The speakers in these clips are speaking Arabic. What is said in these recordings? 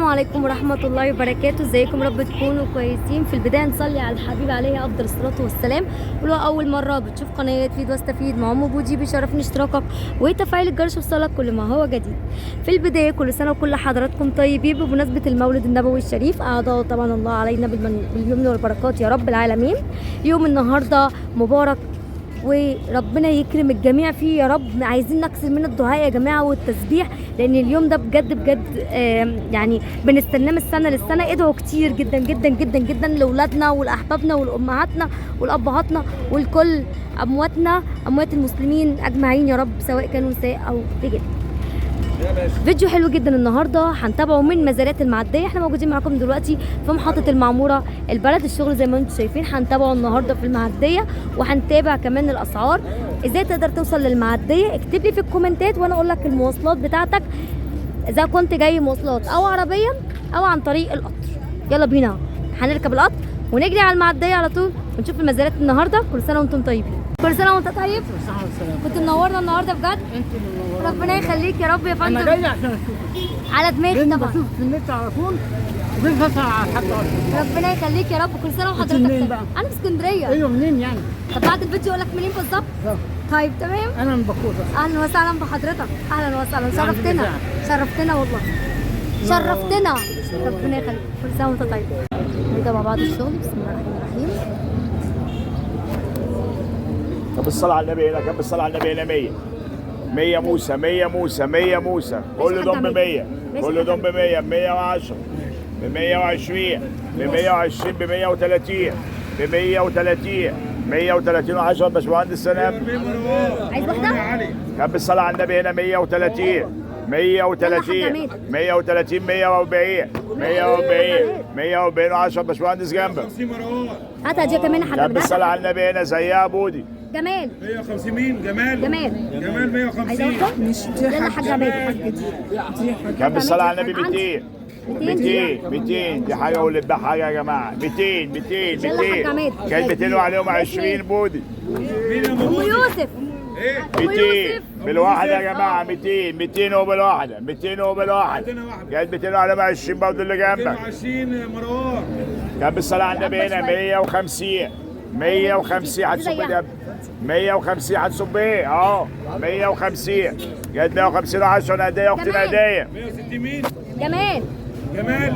عليكم ورحمة الله وبركاته. ازيكم؟ رب تكونوا كويسين. في البداية نصلي على الحبيب عليه أفضل الصلاة والسلام. ولو أول مرة بتشوف قناة تفيد واستفيد مع أم بودي بيشرفني اشتراكك وتفعيل الجرس وصلك كل ما هو جديد. في البداية كل سنة وكل حضراتكم طيبين بمناسبة المولد النبوي الشريف. أعاده طبعا الله علينا باليمن والبركات يا رب العالمين. يوم النهاردة مبارك وربنا يكرم الجميع فيه يا رب. عايزين نكسر من الدعاء يا جماعه والتسبيح، لان اليوم ده بجد بجد يعني بنستناه من السنه للسنه. ادعوا كتير جدا جدا جدا جدا لاولادنا ولاحبابنا ولامهاتنا ولابهاتنا ولكل امواتنا اموات المسلمين اجمعين يا رب، سواء كانوا نساء او رجال. فيديو حلو جدا النهارده هنتابعه من مزارات المعديه. احنا موجودين معاكم دلوقتي في محطه المعموره البلد الشغل زي ما انتم شايفين. هنتابعه النهارده في المعديه وهنتابع كمان الاسعار. ازاي تقدر توصل للمعديه؟ اكتب لي في الكومنتات وانا اقول لك المواصلات بتاعتك، اذا كنت جاي مواصلات او عربيه او عن طريق القطر. يلا بينا هنركب القطر ونجري على المعديه على طول ونشوف المزارات النهارده. كل سنه وانتم طيبين. كل سنه وانت طيب. كنت منورنا النهارده بجد. ربنا يخليك يا رب يا فندم. انا جاي عشان اشوف على دماغي طبعا. بشوف في النت على طول وبنفسر على الحاج اصلا. ربنا يخليك يا رب. كل سنه وحضرتك منين طيب. بقى؟ انا في اسكندريه. ايوه منين يعني؟ طب بعد الفيديو اقول لك منين بالظبط. طيب تمام. انا من بكوره. اهلا وسهلا بحضرتك. اهلا وسهلا. شرفتنا شرفتنا والله شرفتنا. ربنا يخليك. كل سنه وانت طيب. نبدا مع بعض الشغل. بسم الله الرحمن الرحيم. طب الصلاة على النبي هنا، كم الصلاة على النبي هنا؟ 100 100 موسى 100 موسى 100 موسى. كل دم ب 100 كل دم ب 100 ب 110 ب 120 ب 120 ب 130 ب 130 130 و10 باشمهندس سلام. عايز واحده؟ كم الصلاة على النبي هنا؟ 130 130 130 140 140 140 و10 باشمهندس جنبك. هاتها دي كمان حاجه. كم الصلاة على النبي هنا؟ زيها بودي. جمال 150. مين؟ جمال. جمال 150. يلا حاجه عماد. كم الصلاة على النبي؟ 200 200 دي حاجة واللي تباع حاجة يا جماعة. 200 كان 200 وعليهم 20 بودي. ام يوسف 200 بالواحدة يا جماعة. 200 وبالواحدة 200 وبالواحدة كان 200 وعليهم 20 برضه اللي جنبك. 120 مروان. كم الصلاة على النبي هنا؟ 150 150 هتصب ده 150 هتصب ايه؟ 150 جت 150 10 هدية اختنا هدية. 160. مين؟ جمال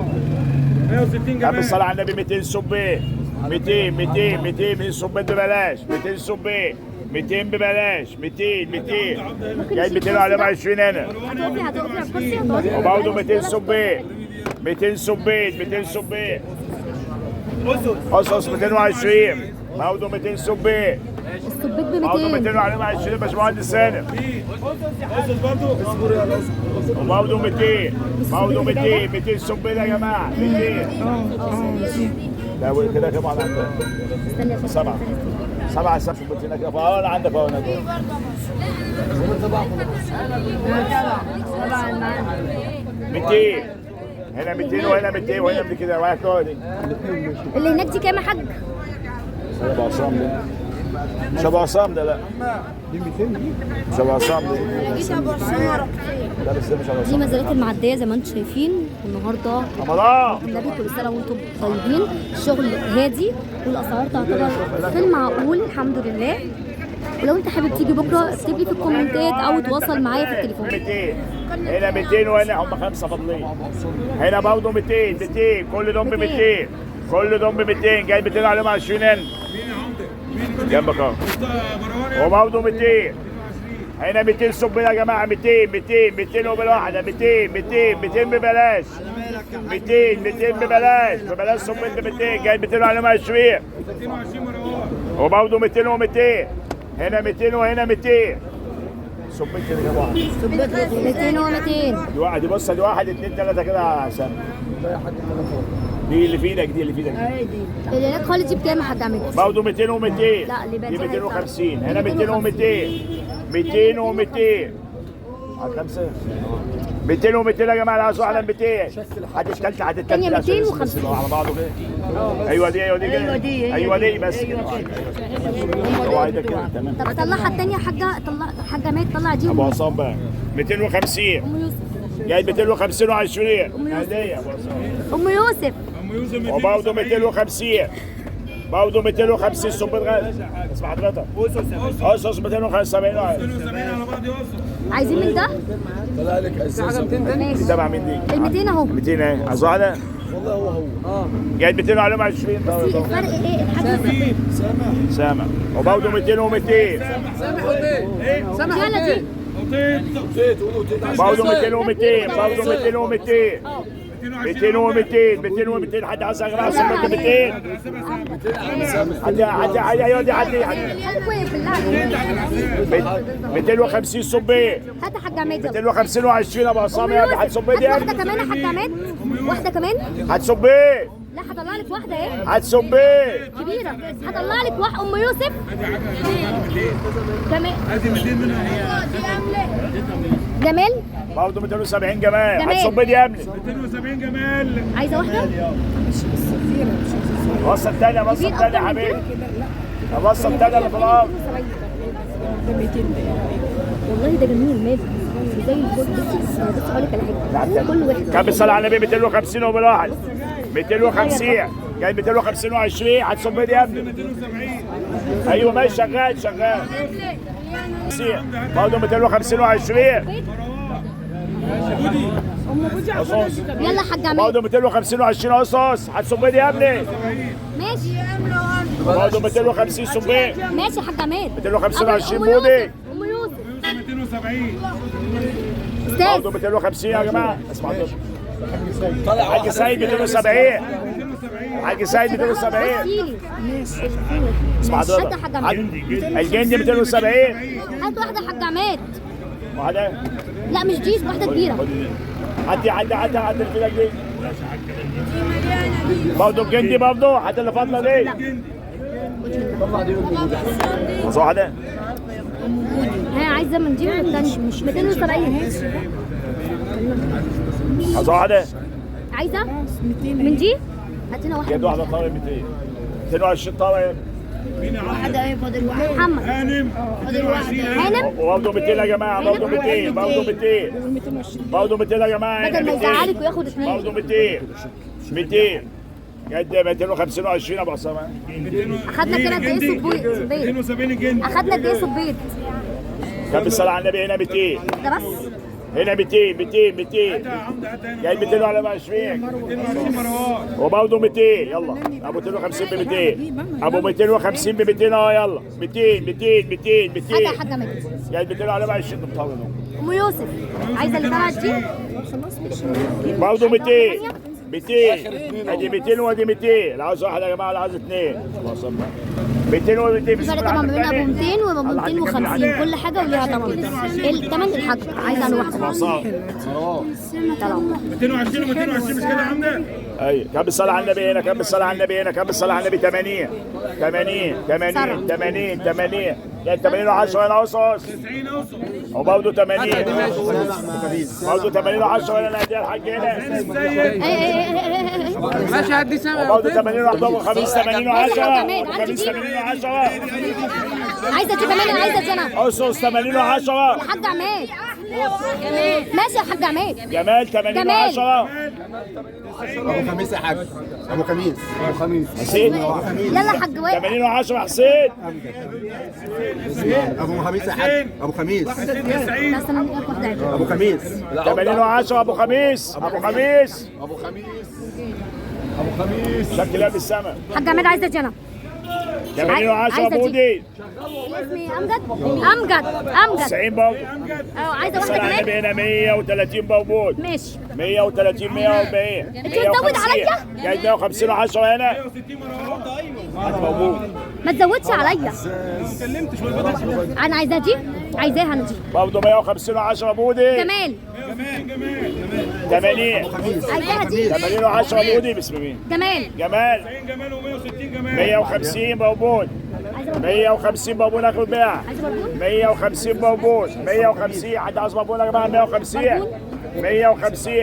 160 كم جمال. الصلاة على النبي؟ 200 صب ايه؟ 200 صب ببلاش. 200 صب ايه؟ 200 ببلاش. 200 جاي 200 وعليهم 20 هنا. هتقفي على الكرسي. هتقفي وبرضه 200 صب ايه؟ 200 صب ايه؟ قصص 220 برضه 200 صب ايه؟ السبيك ب برضه 200. 200 وعليهم 20 باشمهندس سالم. قصص برضه. وبرضه 200 صب ايه يا جماعه؟ 200 لا كده كام على عندك؟ استنى 7 صب هنا كده. انا عندك اهو. 200 هنا 200 وهنا 200 وهنا كده واحد دي. اللي هناك دي كام يا حاج؟ شبه عصام ده. شبه عصام ده. لا شبه عصام ده. لا بس ده مش دي عصام. مزارات المعديه زي ما انتم شايفين. والنهارده رمضان النبي كل سنه وانتم طيبين. الشغل هادي والاسعار تعتبر في المعقول الحمد لله. ولو انت حابب تيجي بكره اكتب لي في الكومنتات او تواصل معايا في التليفون. 200 هنا 200 وهنا هم 5 فاضلين. هنا برضه 200 كل دم ب 200 كل دم ب 200 جاي 200 عليهم 20 هنا. جنبك اهو. وبرضه 200 هنا 200 صب يا جماعه. 200 وبالواحده 200 ببلاش. 200 ببلاش صب انت 200 جاي 200 عليهم 20. 220 مروان. وبرضه 200 و200 هنا 200 وهنا 200 صب انت يا جماعه. 200 و200. دي واحد دي بص، دي 1 2 3 كده عشان دي اللي في ايدك دي. اللي هناك خالص دي بكام يا حاج عماد؟ برضه 200 و200 لا، اللي دي بقى 250 هنا 200 و200 200 و200 على 5 200 و200 يا جماعه. اللي عايز واحده 200 هتتكلت تانية 250 على بعضه كده. ايوه دي كده. ايوه دي بس كده. هو عايزك كده تمام. طب طلعها التانية يا حاجه. حاجه عماد طلع دي. ابو عصام بقى 250 ام يوسف جاي 250 و20 هديه ام يوسف ام يوسف وبرضه 250 برضه 250 صبيت غاز اسمع حضرتك اسس 275 270 على بعض يوصل. عايزين من ده؟ ماشي تبع من دي ال 200 اهو 200 اهي عايزه واحده والله هو جاي 200 عليهم 20 الفرق ايه؟ الحاجه سامع وبرضه 200 و200 يلا دي برضه 200 و200 برضه 200 و200 200 و200 حد عايز اغرق احسن من 200 حد حلوة بالله عليك 250 صبيه هات يا حاج عماد يلا 250 و20 ابو عصام يا ابني حد صبيه دي يا واحدة ابني كمان يا حاج عماد واحدة كمان حد صبيه لا هطلع لك واحدة اهي حد صبيه كبيرة هطلع لك واحدة ام يوسف جمال ادي 200 منها جمال برضه 270 جمال جمال. حد صبيه دي يا ابني 270 جمال. عايزة واحدة بص الثانيه بص الثانيه يا حبيبي بص الثانيه اللي في الارض والله ده جميل مالي زي الفل بس هقول لك على حاجة كل واحد كم بالصلاه على النبي 250 وبالواحد 250 جاي 250 و20 حد صبيه دي يا ابني 270 ايوه ماشي شغال برضه 250 و20 قصاص يلا يا حاج عماد برضه 250 و20 قصاص حد صبيه دي يا ابني ماشي برضه 250 صبيه ماشي يا حاج عماد 250 أم و20 يوسف، بودي ام يوسف 270 برضه استاذ 250 يا جماعه اسمع حاج سيد 270 حاج سيد 270 احكيلي اسمع هات يا حضرتك حاج عماد الجندي 270 هات واحدة يا حاج عماد واحده لا مش دي واحدة كبيرة عدي الفيلا دي برضه الجندي برضه حتى اللي فاضله دي بص واحده ها عايزة من دي ولا التانية 270 بص واحده عايزة من دي هاتينا واحدة جايب واحده طاوله 200 220 طاوله واحدة ايه فاضل واحدة محمد هانم 220 هانم وبرضه 200 يا جماعه برضه 200 برضه 200 برضه 200 يا جماعه بدل ما يزعلك وياخد اثنين برضه 200 جد 250 و20 ابو عصام اخدنا كده قد ايه صبيط 270 الجندي اخدنا قد ايه صبيط كم بالصلاه على النبي هنا 200 ده بس هنا 200 جاي 200 على 20 220 مروان وبرضه 200 يلا ابو 250 ب 200 ابو 250 ب 200 اه يلا 200 هات يا حاج عماد جاي 200 على 20 بطاوله ام يوسف عايزة اللي طلعت دي برضه 200 ادي 200 وادي 200 اللي عاوز واحد يا جماعه اللي عاوز اثنين 200 و200 الفرق طبعا ما بين ابو 200 وابو 250 كل حاجة وليها ثمن الثمن الحاج عايزة انا واحدة طلع 220 220 مش كده يا عمده؟ ايوه كم بالصلاه على النبي هنا كم بالصلاه على النبي هنا كم بالصلاه على النبي 80 يعني 80 و10 هنا قصص 90 اوصل وبرضه 80 برضه 80 و10 هنا نادي الحاج هنا ماشي هدي سامع وبرضه 80 و11 وخميس 80 و10 وخميس 80 و10 عايزة دي كمان عايزة دي انا قصص 80 و10 يا حاج عماد ماشي يا حاج عماد جمال 80 جمال. و10 ابو خميس يا حاج ابو خميس حسين يلا يا حاج وائل 80 و10 حسين ابو خميس يا حاج ابو خميس بس انا نجيب واحدة عادي. ابو خميس 80 و10 ابو خميس شكل لاب السما حاج عماد عايزة دي انا 80 و10 عايزة دي. بودي اسمي امجد 90 برضه عايزة واحدة صلاه على النبي كمان هنا 130 موجود ماشي 130 140 انت بتزود عليا؟ جاي 150 و10 هنا 60 مروان موجود ما تزودش عليا انا عايزاها دي عايزاها انا دي برضه 150 و10 بودي جمال 80 عايزاها دي 80 و10 بودي باسم مين؟ جمال جمال 90 جمال و160 جمال 150 موجود 150 بابون اخد بيع عايزة بربون 150 بابون 150 حد عاوز بابون يا جماعه 150 150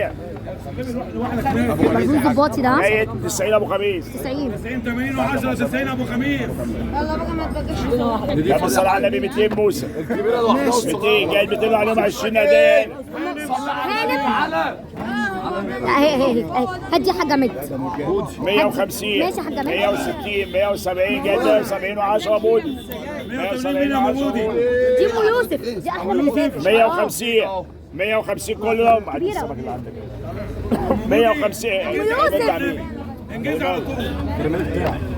برغوث ضباطي ده 190 ابو خميس. 90. 90 80 و10 90 ابو خميس. يا بالصلاة على النبي 200 موسى. 200 جاي 200 عليهم 20 ادين. هي هدي حاجه مت 150 ماشي يا حاجة. 160 170 جاي 170 و10 بودي. 170 و10 بودي. دي ام يوسف دي احلى من اللي فاتت. 150 150 كلهم. عدي السمك اللي عندك. 150 انجز على طول.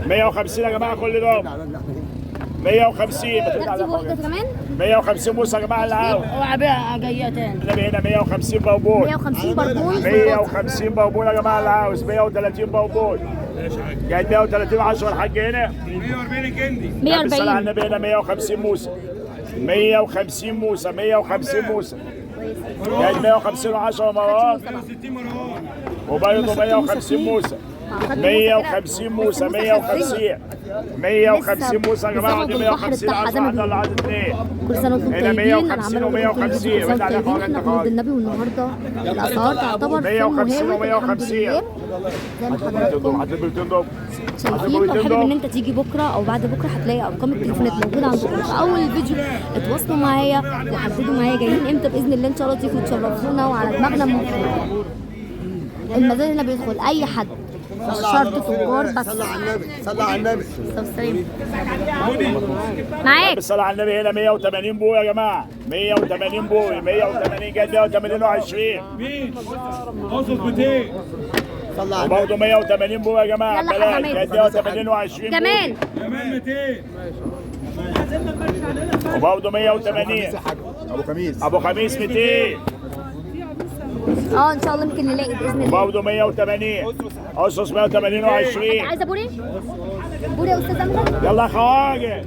150 يا جماعه كل دول. 150 ترتيب واحده كمان 150 موسى يا جماعه اللي عاوز. اوعى بيها جايه تاني. النبي هنا 150 بوبون. 150 بربون 150 بوبون يا جماعه اللي عاوز. 130 بوبون. جاي 130 10 الحاج هنا. 140 الجندي. بالصلاة على 140 النبي هنا 150 موسى. 150 موسى 150 موسى. جاي 150 و10 مروان. 160 مروان. وبرضه 150 موسى. 150 موسى 150 150 موسى يا جماعه. دي 150 10 اللي عايز اثنين. كل سنه وانتم هنا طيبين. 150 و150 احنا في مولد النبي والنهارده الاسعار تعتبر 150 الحمد و150 لله. زي ما حضراتكم شايفين، لو حابب ان انت تيجي بكره او بعد بكره هتلاقي ارقام التليفونات موجوده عندكم في اول الفيديو. اتواصلوا معايا وحددوا معايا جايين امتى باذن الله. ان شاء الله تيجوا تشرفونا وعلى دماغنا من فوق. المزاد هنا بيدخل اي حد مش شرط تجار بس. صلى على النبي صلى على النبي. معاك بالصلاة على النبي هنا 180 بو يا جماعه. 180 بو 180 جاي 180 و20 مين؟ قصص 200. صلى على النبي. وبرضه 180 بو يا جماعه. يلا بلاش حمام. جاي 180 و20 كمان كمان 200. وبرضه 180 ابو خميس. ابو خميس 200 ان شاء الله يمكن نلاقي باذن الله. وبرضه 180 اسس 180 و20. عايزه بوري بوري يا استاذ امجد. يلا يا خواجه.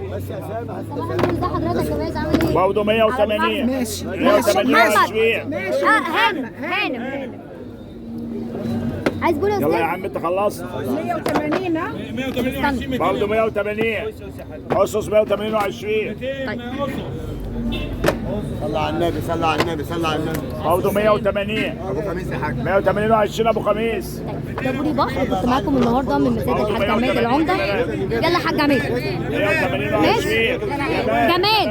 صباح الفل. ده حضرتك يا باشا عامل ايه؟ برضه 180 ماشي. 180 و20. هانم عايز بوري يا يلا يا استاذ. عم انت خلصت. 180 و20 برضه 180 اسس 180 و20. 200 صلى على النبي صلى على النبي صلى على النبي. برضه 180 ابو خميس يا حاج. 180 و20 ابو خميس. ده بوري بحر كنت معاكم النهارده من مسجد الحاج عماد العمده. يلا حاج عماد 180 ماشي. و20 كمان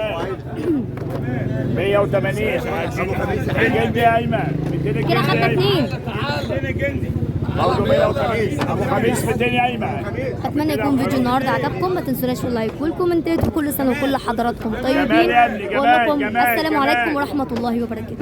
180 جندي يا ايمن. 200 كده خدنا جندي 2. الجندي. برضه 180 ابو خميس 200 يا ايمن. اتمنى يكون فيديو النهارده عجبكم. ما تنسوناش في اللايك والكومنتات. وكل سنه وكل حضراتكم طيبين. جمال يا ابني، جمال، واقول لكم جمال، السلام جمال. عليكم ورحمه الله وبركاته.